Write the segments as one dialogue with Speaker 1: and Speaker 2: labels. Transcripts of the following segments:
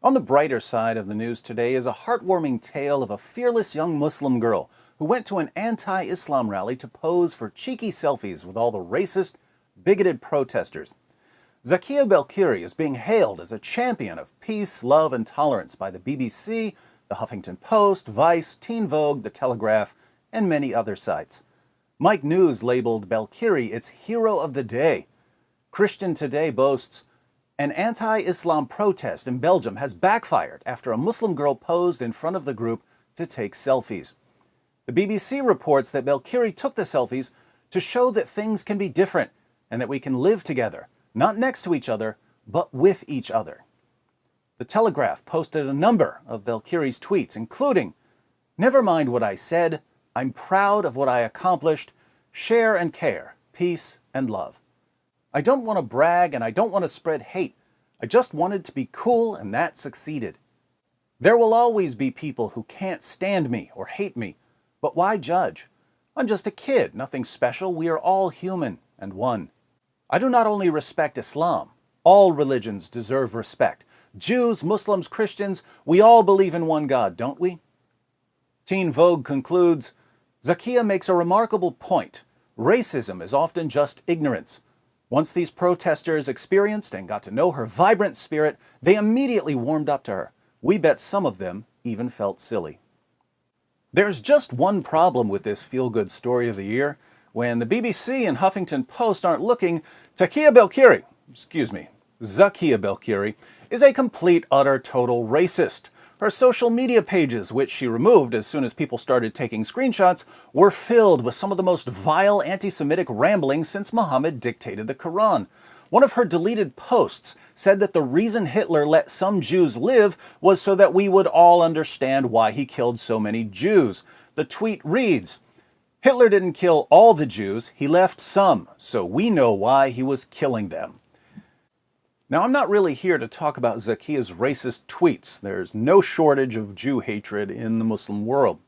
Speaker 1: On the brighter side of the news today is a heartwarming tale of a fearless young Muslim girl who went to an anti-Islam rally to pose for cheeky selfies with all the racist, bigoted protesters. Taqiyya Belkiri is being hailed as a champion of peace, love, and tolerance by the BBC, the Huffington Post, Vice, Teen Vogue, The Telegraph, and many other sites. Mike News labeled Belkiri its hero of the day. Christian Today boasts, an anti-Islam protest in Belgium has backfired after a Muslim girl posed in front of the group to take selfies. The BBC reports that Belkiri took the selfies to show that things can be different and that we can live together, not next to each other, but with each other. The Telegraph posted a number of Belkiri's tweets, including, "Never mind what I said, I'm proud of what I accomplished, share and care, peace and love. I don't want to brag and I don't want to spread hate. I just wanted to be cool and that succeeded. There will always be people who can't stand me or hate me, but why judge? I'm just a kid, nothing special. We are all human and one. I do not only respect Islam. All religions deserve respect. Jews, Muslims, Christians, we all believe in one God, don't we?" Teen Vogue concludes, "Taqiyya makes a remarkable point. Racism is often just ignorance. Once these protesters experienced and got to know her vibrant spirit, they immediately warmed up to her. We bet some of them even felt silly." There's just one problem with this feel-good story of the year. When the BBC and Huffington Post aren't looking, Taqiyya Belkiri is a complete, utter, total racist. Her social media pages, which she removed as soon as people started taking screenshots, were filled with some of the most vile anti-Semitic rambling since Muhammad dictated the Quran. One of her deleted posts said that the reason Hitler let some Jews live was so that we would all understand why he killed so many Jews. The tweet reads, "Hitler didn't kill all the Jews, he left some, so we know why he was killing them." Now, I'm not really here to talk about Taqiyya's racist tweets. There's no shortage of Jew hatred in the Muslim world.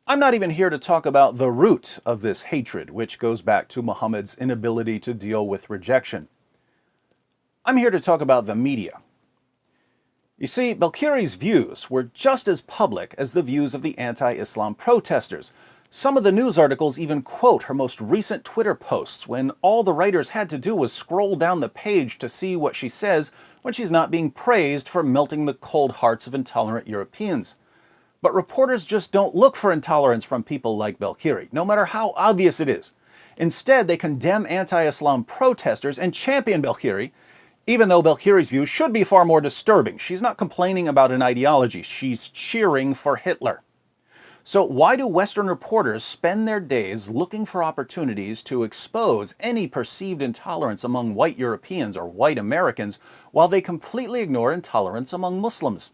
Speaker 1: I'm not even here to talk about the root of this hatred, which goes back to Muhammad's inability to deal with rejection. I'm here to talk about the media. You see, Belkiri's views were just as public as the views of the anti-Islam protesters. Some of the news articles even quote her most recent Twitter posts when all the writers had to do was scroll down the page to see what she says when she's not being praised for melting the cold hearts of intolerant Europeans. But reporters just don't look for intolerance from people like Belkiri, no matter how obvious it is. Instead, they condemn anti-Islam protesters and champion Belkiri, even though Belkiri's view should be far more disturbing. She's not complaining about an ideology, she's cheering for Hitler. So why do Western reporters spend their days looking for opportunities to expose any perceived intolerance among white Europeans or white Americans while they completely ignore intolerance among Muslims?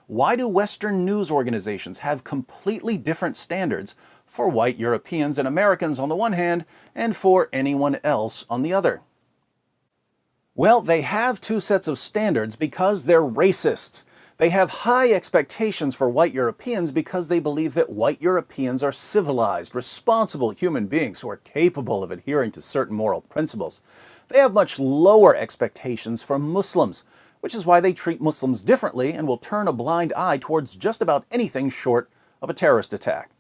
Speaker 1: Why do Western news organizations have completely different standards for white Europeans and Americans on the one hand and for anyone else on the other? Well, they have two sets of standards because they're racists. They have high expectations for white Europeans because they believe that white Europeans are civilized, responsible human beings who are capable of adhering to certain moral principles. They have much lower expectations for Muslims, which is why they treat Muslims differently and will turn a blind eye towards just about anything short of a terrorist attack.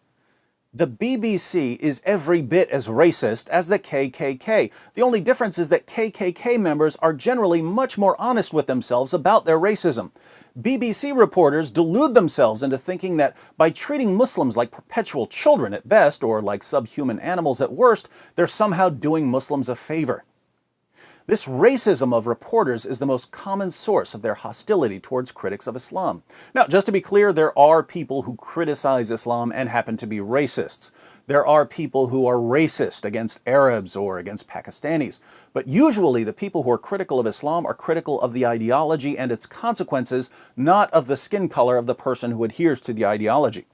Speaker 1: The BBC is every bit as racist as the KKK. The only difference is that KKK members are generally much more honest with themselves about their racism. BBC reporters delude themselves into thinking that by treating Muslims like perpetual children at best, or like subhuman animals at worst, they're somehow doing Muslims a favor. This racism of reporters is the most common source of their hostility towards critics of Islam. Now, just to be clear, there are people who criticize Islam and happen to be racists. There are people who are racist against Arabs or against Pakistanis. But usually the people who are critical of Islam are critical of the ideology and its consequences, not of the skin color of the person who adheres to the ideology.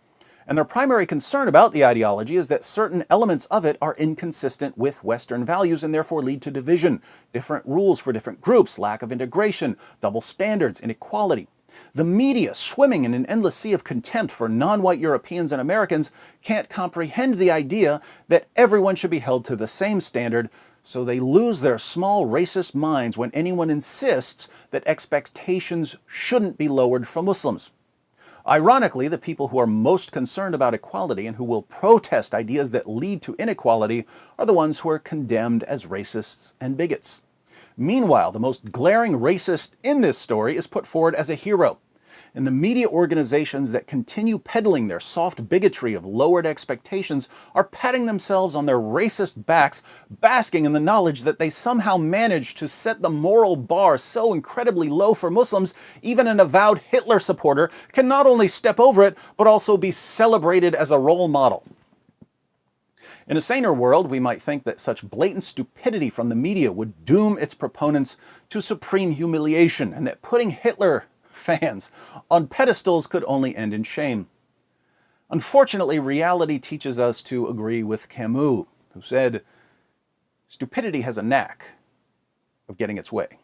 Speaker 1: And their primary concern about the ideology is that certain elements of it are inconsistent with Western values and therefore lead to division, different rules for different groups, lack of integration, double standards, inequality. The media, swimming in an endless sea of contempt for non-white Europeans and Americans, can't comprehend the idea that everyone should be held to the same standard, so they lose their small racist minds when anyone insists that expectations shouldn't be lowered for Muslims. Ironically, the people who are most concerned about equality and who will protest ideas that lead to inequality are the ones who are condemned as racists and bigots. Meanwhile, the most glaring racist in this story is put forward as a hero. And the media organizations that continue peddling their soft bigotry of lowered expectations are patting themselves on their racist backs, basking in the knowledge that they somehow managed to set the moral bar so incredibly low for Muslims, even an avowed Hitler supporter can not only step over it, but also be celebrated as a role model. In a saner world, we might think that such blatant stupidity from the media would doom its proponents to supreme humiliation, and that putting Hitler fans on pedestals could only end in shame. Unfortunately, reality teaches us to agree with Camus, who said, "Stupidity has a knack of getting its way."